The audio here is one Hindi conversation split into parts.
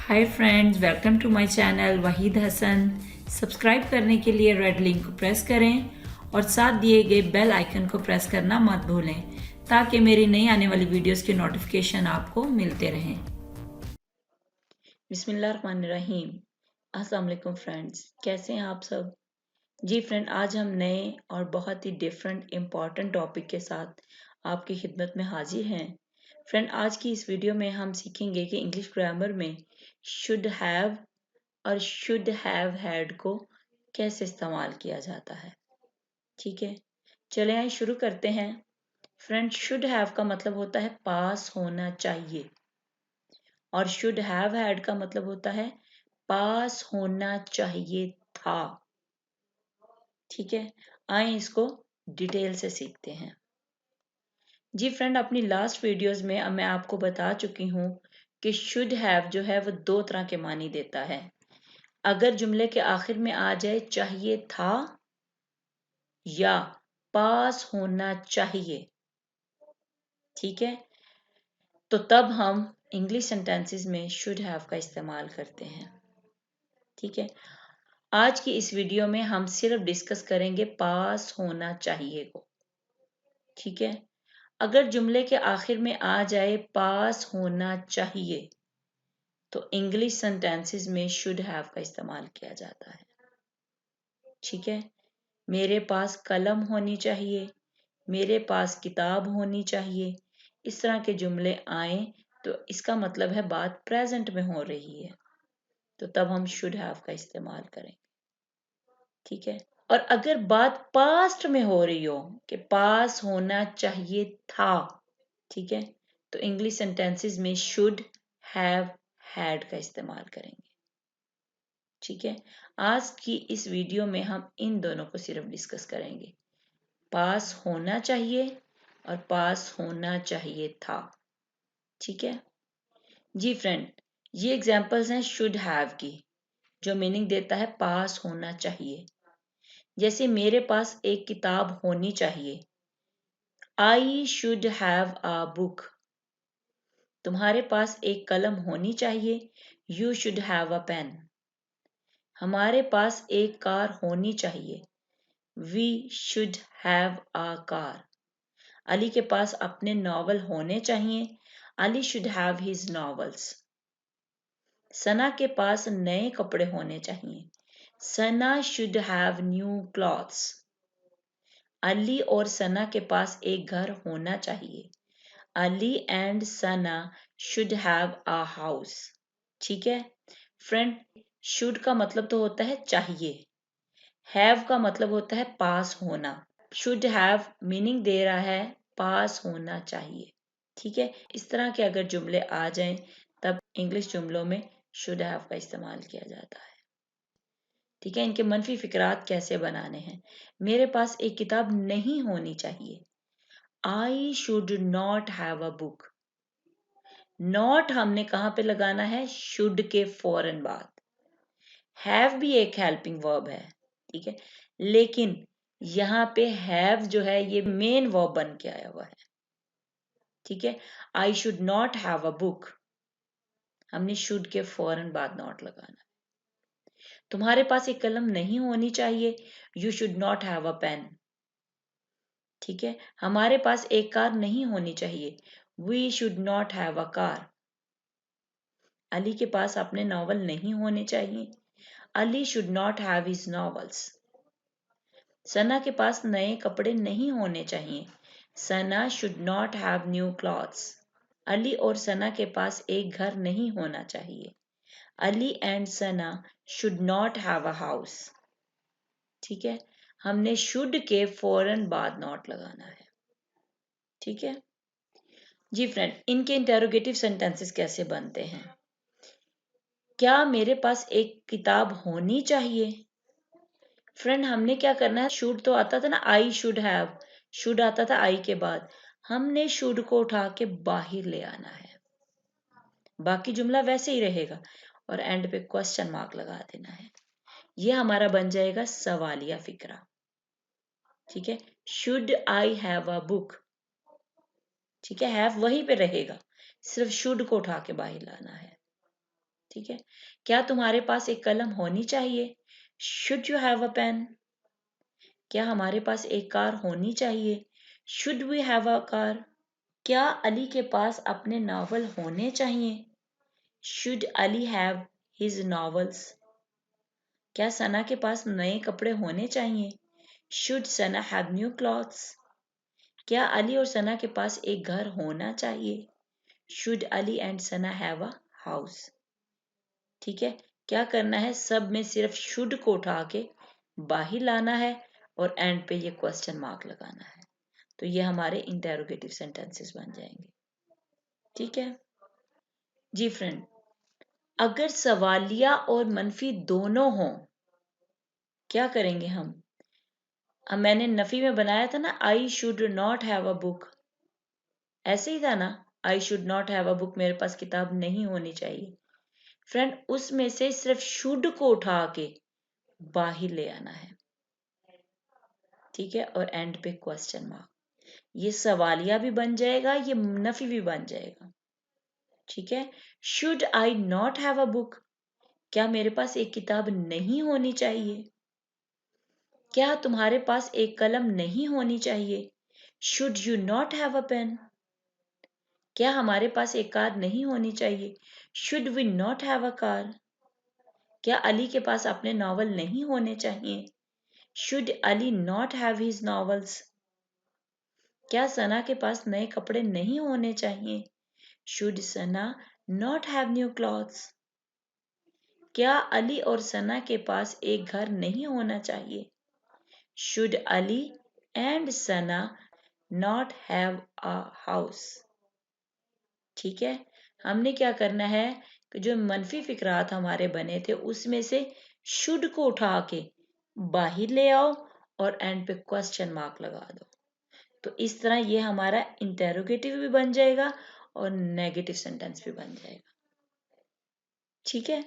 Hi friends, welcome to my channel Waheed Hasan. Subscribe करने के लिए रेड लिंक को प्रेस करें और साथ दिए गए बेल आइकन को प्रेस करना मत भूलें ताकि मेरी नई आने वाली वीडियोस के नोटिफिकेशन आपको मिलते रहें। बिस्मिल्लाहिर्रहमानिर्रहीम। अस्सलाम वालेकुम फ्रेंड्स, कैसे हैं आप सब? जी फ्रेंड, आज हम नए और बहुत ही डिफरेंट इम्पॉर्टेंट टॉपिक के साथ आपकी खिदमत में हाजिर हैं। फ्रेंड, आज की इस वीडियो में हम सीखेंगे कि इंग्लिश ग्रामर में शुड हैव और शुड हैव हैड को कैसे इस्तेमाल किया जाता है। ठीक है, चले आइए शुरू करते हैं। फ्रेंड, शुड हैव का मतलब होता है पास होना चाहिए और शुड हैव हैड का मतलब होता है पास होना चाहिए था। ठीक है, आइए इसको डिटेल से सीखते हैं। जी फ्रेंड, अपनी लास्ट वीडियोस में मैं आपको बता चुकी हूँ कि शुड हैव जो है वो दो तरह के मानी देता है। अगर जुमले के आखिर में आ जाए चाहिए था या पास होना चाहिए, ठीक है, तो तब हम इंग्लिश सेंटेंसेस में शुड हैव का इस्तेमाल करते हैं। ठीक है, आज की इस वीडियो में हम सिर्फ डिस्कस करेंगे पास होना चाहिए को। ठीक है, अगर जुमले के आखिर में आ जाए पास होना चाहिए तो इंग्लिश सेंटेंसेस में शुड हैव का इस्तेमाल किया जाता है। ठीक है, मेरे पास कलम होनी चाहिए, मेरे पास किताब होनी चाहिए, इस तरह के जुमले आए तो इसका मतलब है बात प्रेजेंट में हो रही है, तो तब हम शुड हैव का इस्तेमाल करेंगे। ठीक है, और अगर बात पास्ट में हो रही हो कि पास होना चाहिए था, ठीक है, तो इंग्लिश सेंटेंसेस में शुड हैव हैड का इस्तेमाल करेंगे। ठीक है, आज की इस वीडियो में हम इन दोनों को सिर्फ डिस्कस करेंगे, पास होना चाहिए और पास होना चाहिए था। ठीक है जी फ्रेंड, ये एग्जांपल्स हैं शुड हैव की जो मीनिंग देता है पास होना चाहिए। जैसे मेरे पास एक किताब होनी चाहिए, I should have a book. तुम्हारे पास एक कलम होनी चाहिए, you should have a pen. हमारे पास एक कार होनी चाहिए, we should have a car. Ali के पास अपने नॉवल होने चाहिए, Ali should have his novels. Sana के पास नए कपड़े होने चाहिए, सना should have new clothes. Ali और सना के पास एक घर होना चाहिए, Ali and Sana should have a house. ठीक है फ्रेंड, शुड का मतलब तो होता है चाहिए, हैव का मतलब होता है पास होना। शुड हैव मीनिंग दे रहा है पास होना चाहिए। ठीक है, इस तरह के अगर जुमले आ जाएं तब इंग्लिश जुमलों में शुड हैव का इस्तेमाल किया जाता है। ठीक है, इनके मनफी फिक्रात कैसे बनाने हैं। मेरे पास एक किताब नहीं होनी चाहिए, आई should not have a book. Not हमने कहां पे लगाना है, शुड के फौरन बाद। हैव भी एक हेल्पिंग वर्ब है, ठीक है, लेकिन यहाँ पे हैव जो है ये मेन वर्ब बन के आया हुआ है। ठीक है, आई should not have a book, हमने शुड के फौरन बाद नॉट लगाना। तुम्हारे पास एक कलम नहीं होनी चाहिए, you should not have a pen. ठीक है, हमारे पास एक कार नहीं होनी चाहिए, we should not have a car. Ali के पास अपने नॉवल नहीं होने चाहिए, Ali should not have his novels. Sana के पास नए कपड़े नहीं होने चाहिए, सना should not have new clothes. Ali और सना के पास एक घर नहीं होना चाहिए, Ali and Sana should not have a house. ठीक है, हमने शुड के फौरन बाद नॉट लगाना है। ठीक है जी फ्रेंड, इनके इंटेरोगेटिव सेंटेंसेस कैसे बनते हैं। क्या मेरे पास एक किताब होनी चाहिए। फ्रेंड, हमने क्या करना है, शुड तो आता था ना, आई शुड हैव, शुड आता था आई के बाद, हमने शुड को उठा के बाहर ले आना है, बाकी जुमला वैसे ही रहेगा और एंड पे क्वेश्चन मार्क लगा देना है। यह हमारा बन जाएगा सवालिया फिक्रा। ठीक है, should I have a book. ठीक है, हैव वहीं पे रहेगा, सिर्फ शुड को उठा के बाहर लाना है। ठीक है। क्या तुम्हारे पास एक कलम होनी चाहिए? Should you have a pen? क्या हमारे पास एक कार होनी चाहिए? Should we have a car? क्या अली के पास अपने नावल होने चाहिए? Should Ali have his novels? क्या सना के पास नए कपड़े होने चाहिए? Should Sana have new clothes? क्या अली और सना के पास एक घर होना चाहिए? Should Ali and Sana have a house? ठीक है। क्या करना है? सब में सिर्फ शुड को उठा के बाहर लाना है और एंड पे ये क्वेश्चन मार्क लगाना है। तो ये हमारे इंटेरोगेटिव सेंटेंसेस बन जाएंगे। ठीक है जी फ्रेंड, अगर सवालिया और मनफी दोनों हों, क्या करेंगे हम? अब मैंने नफी में बनाया था ना, आई should not have a book, ऐसे ही था ना, आई should not have a book, मेरे पास किताब नहीं होनी चाहिए। फ्रेंड, उसमें से सिर्फ शुड को उठा के बाहर ले आना है। ठीक है, और एंड पे क्वेश्चन मार्क। ये सवालिया भी बन जाएगा, ये नफी भी बन जाएगा। ठीक है। Should I not have a book? क्या मेरे पास एक किताब नहीं होनी चाहिए? क्या तुम्हारे पास एक कलम नहीं होनी चाहिए? Should you not have a pen? क्या हमारे पास एक कार नहीं होनी चाहिए? Should we not have a car? क्या अली के पास अपने नॉवल नहीं होने चाहिए? Should Ali not have his novels? क्या सना के पास नए कपड़े नहीं होने चाहिए? Should Sana not have new clothes? क्या अली और सना के पास एक घर नहीं होना चाहिए? Should Ali and Sana not have a house? ठीक है। हमने क्या करना है कि जो मनफी फिक्रात हमारे बने थे उसमें से शुड को उठा के बाहर ले आओ और एंड पे क्वेश्चन मार्क लगा दो। तो इस तरह ये हमारा इंटेरोगेटिव भी बन जाएगा और नेगेटिव सेंटेंस भी बन जाएगा। ठीक है।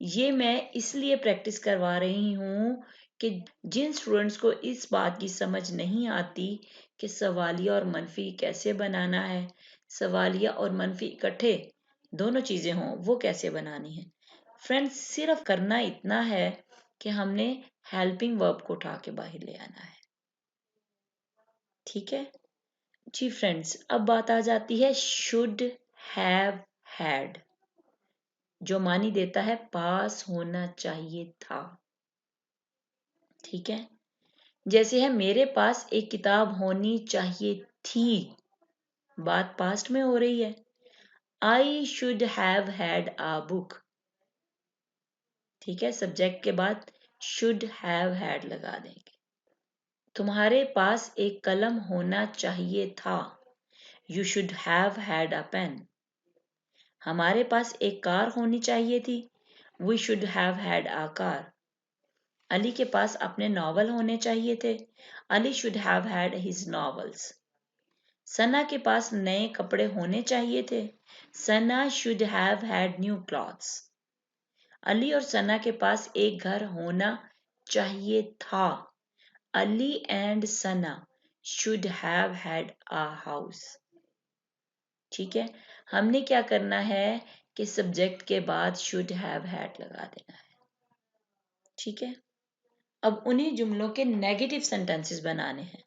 ये मैं इसलिए प्रैक्टिस करवा रही हूँ कि जिन स्टूडेंट्स को इस बात की समझ नहीं आती कि सवालिया और मनफी कैसे बनाना है, सवालिया और मनफी इकट्ठे दोनों चीजें हों वो कैसे बनानी है। फ्रेंड्स, सिर्फ करना इतना है कि हमने हेल्पिंग वर्ब को उठा के बाहर ले आना है। ठीक है जी फ्रेंड्स, अब बात आ जाती है शुड हैव हैड, जो मानी देता है पास होना चाहिए था। ठीक है। जैसे है मेरे पास एक किताब होनी चाहिए थी, बात पास्ट में हो रही है। I should have had a book. ठीक है, सब्जेक्ट के बाद शुड हैव हैड लगा देंगे। तुम्हारे पास एक कलम होना चाहिए था, you should have had a pen. हमारे पास एक कार होनी चाहिए थी, we should have had a car. Ali के पास अपने नॉवल होने चाहिए थे, Ali should have had his novels. Sana के पास नए कपड़े होने चाहिए थे, Sana should have had new clothes. Ali और सना के पास एक घर होना चाहिए था, Ali and Sana should have had a house. ठीक है। हमने क्या करना है कि सब्जेक्ट के बाद शुड हैव हैड लगा देना है। ठीक है। अब उन्हीं जुमलों के नेगेटिव सेंटेंसेस बनाने हैं।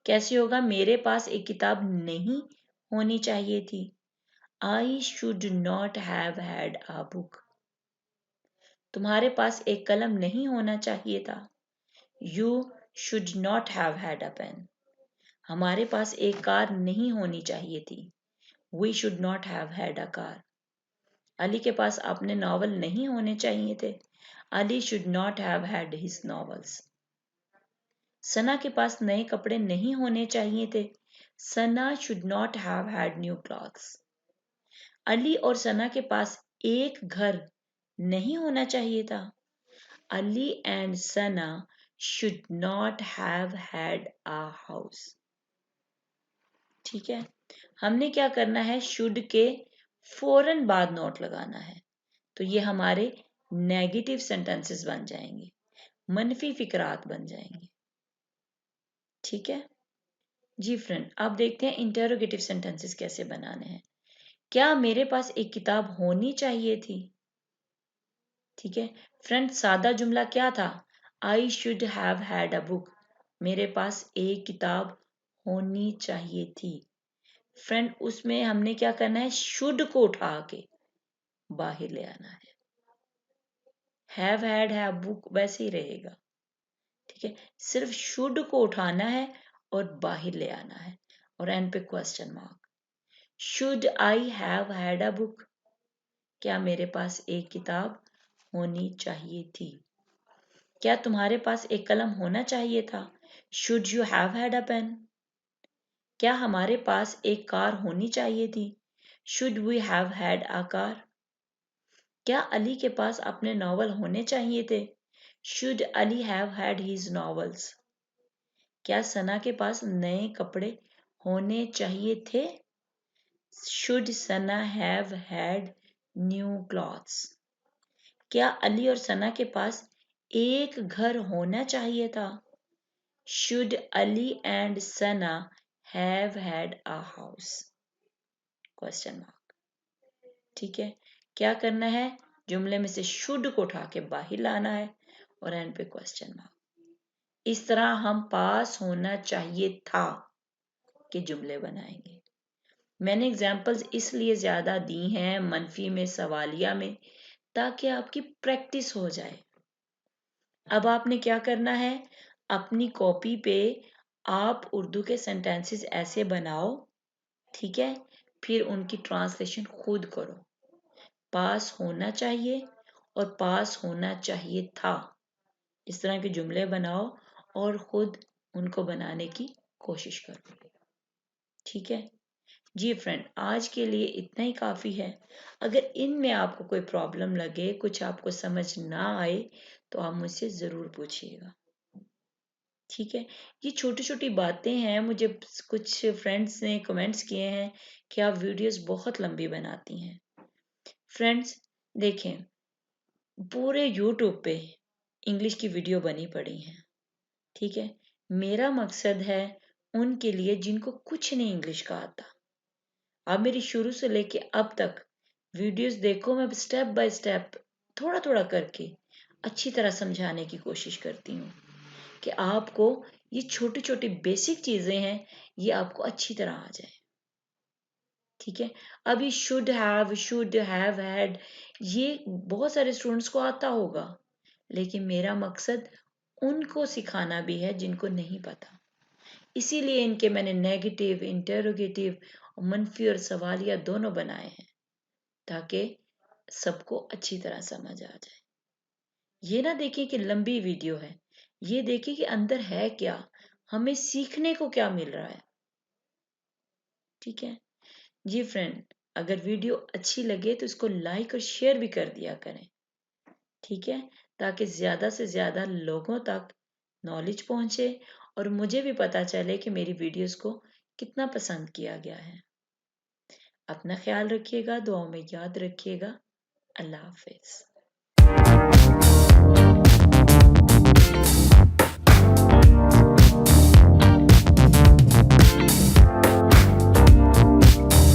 कैसे होगा? मेरे पास एक किताब नहीं होनी चाहिए थी, I should not have had a book. तुम्हारे पास एक कलम नहीं होना चाहिए था, you should not have had a pen. हमारे पास एक कार नहीं होनी चाहिए थी, we should not have had a car. Ali के पास अपने नॉवल नहीं होने चाहिए थे, Ali should not have had his novels. Sana के पास नए कपड़े नहीं होने चाहिए थे, Sana should not have had new clothes. Ali और सना के पास एक घर नहीं होना चाहिए था, Ali and Sana should not have had a house. ठीक है। हमने क्या करना है? शुड के फौरन बाद नोट लगाना है। तो ये हमारे नेगेटिव सेंटेंसेस बन जाएंगे, मनफी फिक्रात बन जाएंगे। ठीक है जी फ्रेंड, अब देखते हैं इंटेरोगेटिव सेंटेंसेस कैसे बनाने हैं। क्या मेरे पास एक किताब होनी चाहिए थी? ठीक है फ्रेंड, सादा जुमला क्या था? I should have had a book. मेरे पास एक किताब होनी चाहिए थी। फ्रेंड, उसमें हमने क्या करना है? शुड को उठा के बाहर ले आना है। हैव हैड हैव बुक वैसे ही रहेगा। ठीक है, सिर्फ शुड को उठाना है और बाहर ले आना है और एंड पे question mark. Should I have had a book? क्या मेरे पास एक किताब होनी चाहिए थी? क्या तुम्हारे पास एक कलम होना चाहिए था? Should you have had a pen? क्या हमारे पास एक कार होनी चाहिए थी? Should we have had a car? क्या अली के पास अपने नॉवल होने चाहिए थे? Should Ali have had his novels? क्या सना के पास नए कपड़े होने चाहिए थे? Should Sana have had new clothes? क्या अली और सना के पास एक घर होना चाहिए था? Should Ali and Sana have had a house? Question mark. ठीक है, क्या करना है? जुमले में से शुड को उठा के बाहर लाना है और एंड पे क्वेश्चन मार्क। इस तरह हम पास होना चाहिए था कि जुमले बनाएंगे। मैंने एग्जाम्पल्स इसलिए ज्यादा दी हैं मनफी में, सवालिया में, ताकि आपकी प्रैक्टिस हो जाए। अब आपने क्या करना है? अपनी कॉपी पे आप उर्दू के सेंटेंसेस ऐसे बनाओ, ठीक है, फिर उनकी ट्रांसलेशन खुद करो। पास होना चाहिए और पास होना चाहिए था, इस तरह के जुमले बनाओ और खुद उनको बनाने की कोशिश करो। ठीक है जी फ्रेंड, आज के लिए इतना ही काफ़ी है। अगर इनमें आपको कोई प्रॉब्लम लगे, कुछ आपको समझ ना आए, तो आप मुझसे ज़रूर पूछिएगा। ठीक है, ये छोटी छोटी बातें हैं। मुझे कुछ फ्रेंड्स ने कमेंट्स किए हैं कि आप वीडियोस बहुत लंबी बनाती हैं। फ्रेंड्स देखें, पूरे यूट्यूब पे इंग्लिश की वीडियो बनी पड़ी हैं। ठीक है, मेरा मकसद है उनके लिए जिनको कुछ नहीं इंग्लिश का आता। आप मेरी शुरू से लेके अब तक वीडियोस देखो, मैं स्टेप बाय स्टेप थोड़ा थोड़ा करके अच्छी तरह समझाने की कोशिश करती हूँ कि आपको ये छोटी छोटी बेसिक चीजें हैं, ये आपको अच्छी तरह आ जाए। ठीक है, अभी शुड हैव हैड, ये बहुत सारे स्टूडेंट्स को आता होगा, लेकिन मेरा मकसद उनको सिखाना भी है जिनको नहीं पता। इसीलिए इनके मैंने नेगेटिव, इंटेरोगेटिव, मनफी और सवालिया दोनों बनाए हैं, ताकि सबको अच्छी तरह समझ आ जाए। ये ना देखिए कि लंबी वीडियो है, ये देखिए कि अंदर है क्या, हमें सीखने को क्या मिल रहा है। ठीक है जी फ्रेंड, अगर वीडियो अच्छी लगे तो इसको लाइक और शेयर भी कर दिया करें। ठीक है, ताकि ज़्यादा से ज़्यादा लोगों तक नॉलेज पहुंचे और मुझे भी पता चले कि मेरी वीडियोस को कितना पसंद किया गया है। अपना ख्याल रखिएगा, दुआओं में याद रखिएगा। अल्लाह हाफिज।